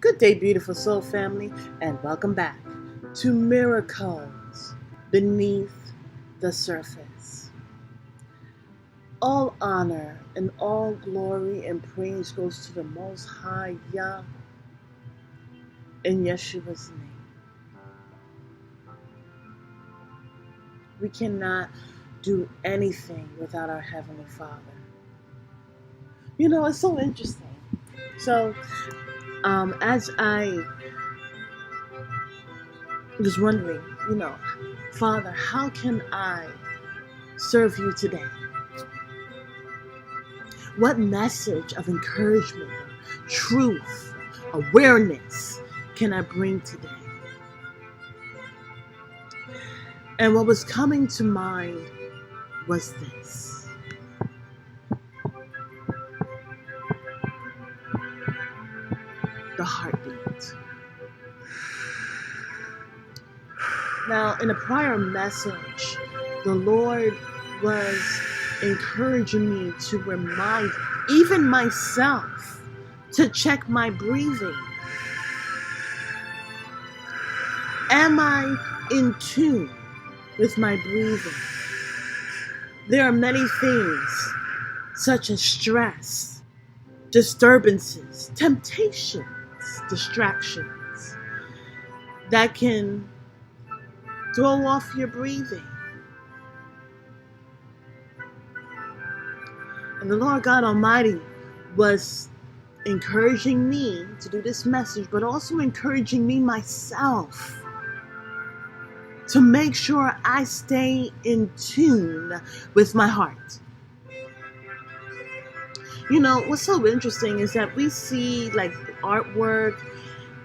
Good day, beautiful soul family, and welcome back to Miracles Beneath the Surface. All honor and all glory and praise goes to the Most High Yah in Yeshua's name. We cannot do anything without our Heavenly Father. You know, it's so interesting. So, as I was wondering, Father, how can I serve you today? What message of encouragement, truth, awareness can I bring today? And what was coming to mind was this. The heartbeat. Now, in a prior message, the Lord was encouraging me to remind even myself to check my breathing. Am I in tune with my breathing? There are many things such as stress, disturbances, temptations, distractions that can throw off your breathing. And the Lord God Almighty was encouraging me to do this message, but also encouraging me myself to make sure I stay in tune with my heart. You know, what's so interesting is that we see like artwork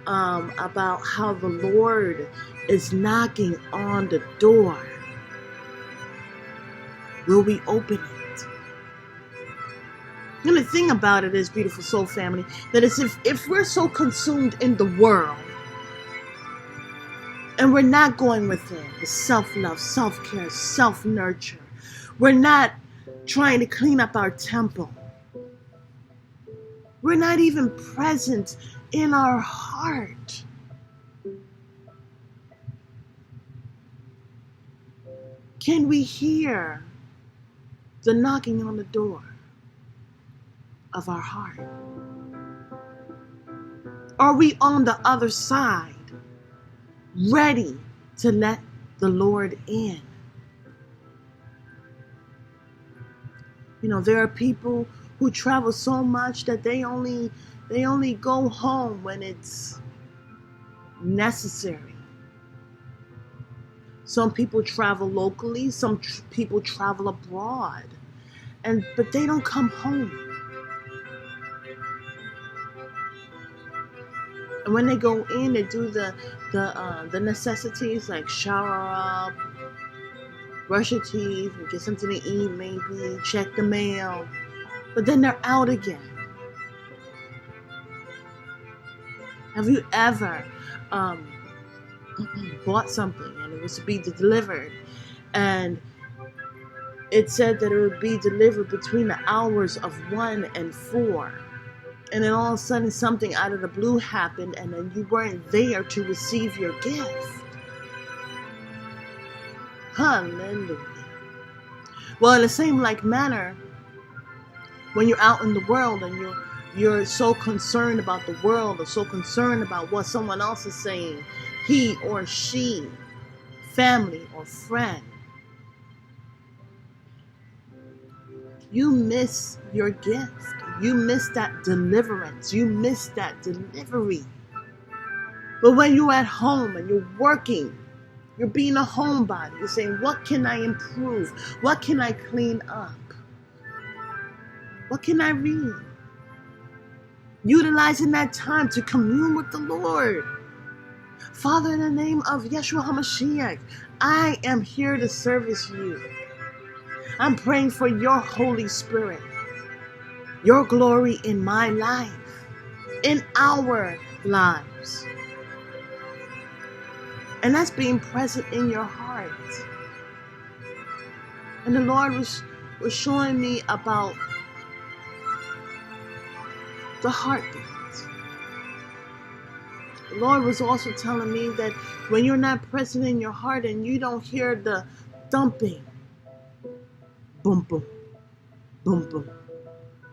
about how the Lord is knocking on the door. Will we open it? And the thing about it is, beautiful soul family, that is if we're so consumed in the world and we're not going within the self-love, self-care, self-nurture, we're not trying to clean up our temple, we're not even present in our heart, can we hear the knocking on the door of our heart? Are we on the other side, ready to let the Lord in? You know, there are people who travel so much that they only go home when it's necessary. Some people travel locally, some people travel abroad, but they don't come home. And when they go in, they do the necessities like shower up, brush your teeth, and get something to eat, maybe check the mail. But then they're out again. Have you ever bought something and it was to be delivered, and it said that it would be delivered between the hours of 1 and 4, and then all of a sudden something out of the blue happened, and then you weren't there to receive your gift? Hallelujah. Well, in the same like manner, when you're out in the world and you're so concerned about the world, or so concerned about what someone else is saying, he or she, family or friend, you miss your gift. You miss that deliverance. You miss that delivery. But when you're at home and you're working, you're being a homebody, you're saying, what can I improve? What can I clean up? What can I read? Utilizing that time to commune with the Lord. Father, in the name of Yeshua HaMashiach, I am here to service you. I'm praying for your Holy Spirit, your glory in my life, in our lives. And that's being present in your heart. And the Lord was showing me about the heartbeat. The Lord was also telling me that when you're not present in your heart and you don't hear the thumping, boom, boom, boom, boom,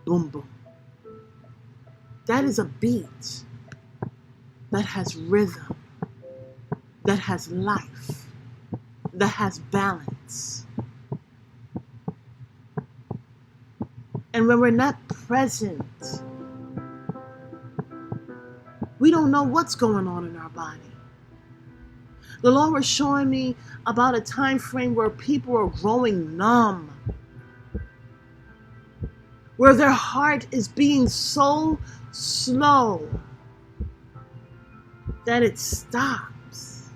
boom, boom, that is a beat that has rhythm, that has life, that has balance. And when we're not present, we don't know what's going on in our body. The Lord was showing me about a time frame where people are growing numb, where their heart is being so slow that it stops.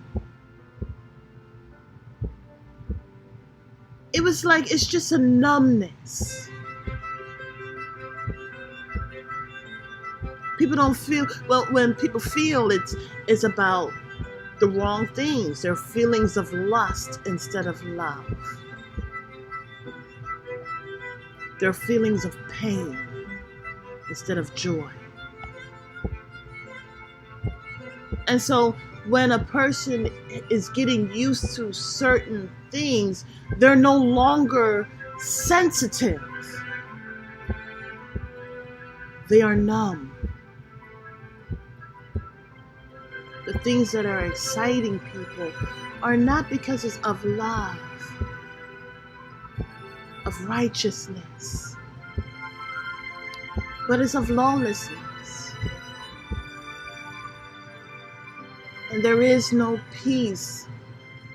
It was like it's just a numbness. People don't feel, well, when people feel, it's about the wrong things. They're feelings of lust instead of love. They're feelings of pain instead of joy. And so when a person is getting used to certain things, they're no longer sensitive. They are numb. The things that are exciting people are not because it's of love, of righteousness, but it's of lawlessness. And there is no peace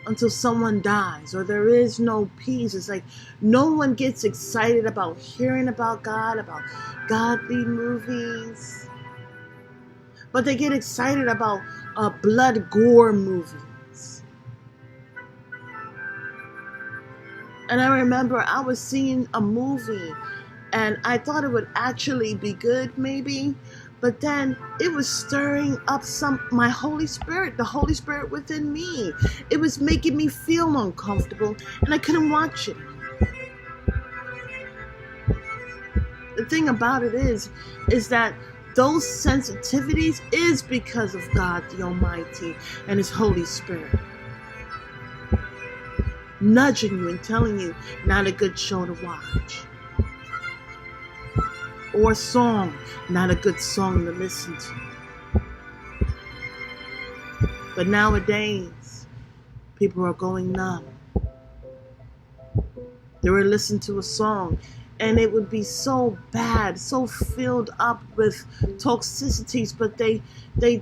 until someone dies, or there is no peace. It's like no one gets excited about hearing about God, about godly movies, but they get excited about blood gore movies. And I remember I was seeing a movie and I thought it would actually be good maybe, but then it was stirring up my Holy Spirit, the Holy Spirit within me. It was making me feel uncomfortable and I couldn't watch it. The thing about it is that those sensitivities is because of God the Almighty and His Holy Spirit nudging you and telling you not a good show to watch, or a song, not a good song to listen to. But nowadays, people are going numb. They were listening to a song and it would be so bad, so filled up with toxicities, but they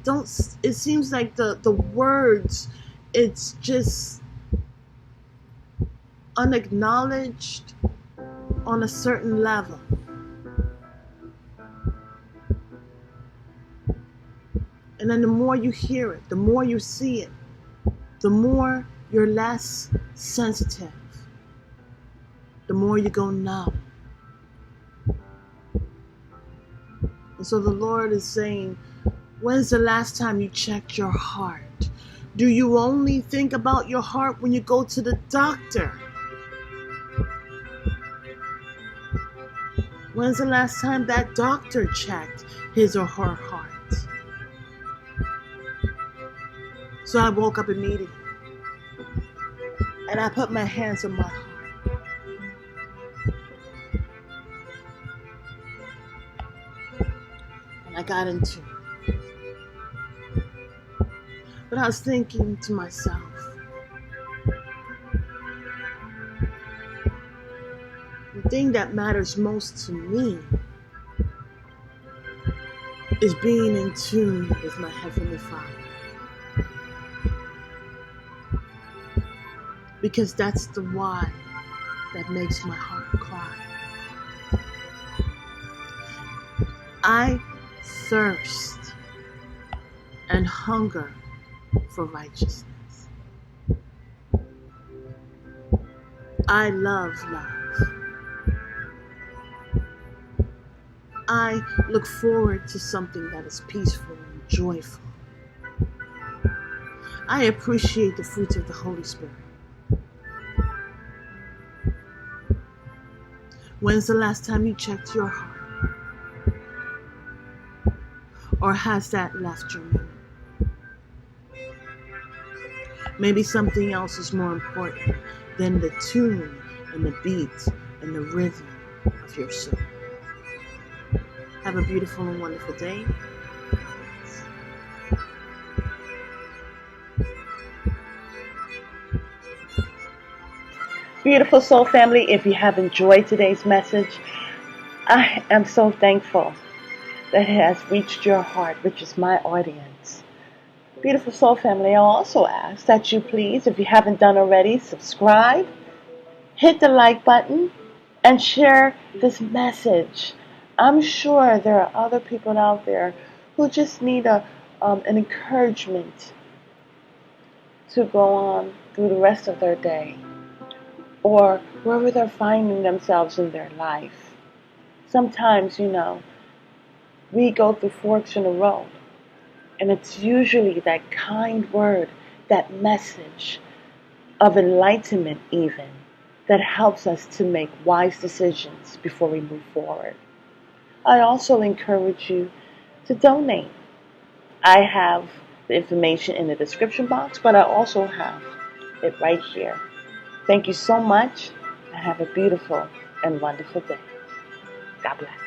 don't, it seems like the words, it's just unacknowledged on a certain level. And then the more you hear it, the more you see it, the more you're less sensitive, the more you go numb. And so the Lord is saying, when's the last time you checked your heart? Do you only think about your heart when you go to the doctor? When's the last time that doctor checked his or her heart? So I woke up immediately and I put my hands on my heart. And I got into it. But I was thinking to myself, the thing that matters most to me is being in tune with my Heavenly Father. Because that's the why that makes my heart cry. I thirst and hunger for righteousness. I love love. I look forward to something that is peaceful and joyful. I appreciate the fruits of the Holy Spirit. When's the last time you checked your heart? Or has that left your memory? Maybe something else is more important than the tune and the beat and the rhythm of your soul. Have a beautiful and wonderful day. Beautiful soul family, if you have enjoyed today's message, I am so thankful that it has reached your heart, which is my audience. Beautiful soul family, I'll also ask that you please, if you haven't done already, subscribe, hit the like button, and share this message. I'm sure there are other people out there who just need an encouragement to go on through the rest of their day, or wherever they're finding themselves in their life. Sometimes, we go through forks in the road, and it's usually that kind word, that message of enlightenment even, that helps us to make wise decisions before we move forward. I also encourage you to donate. I have the information in the description box, but I also have it right here. Thank you so much, and have a beautiful and wonderful day. God bless.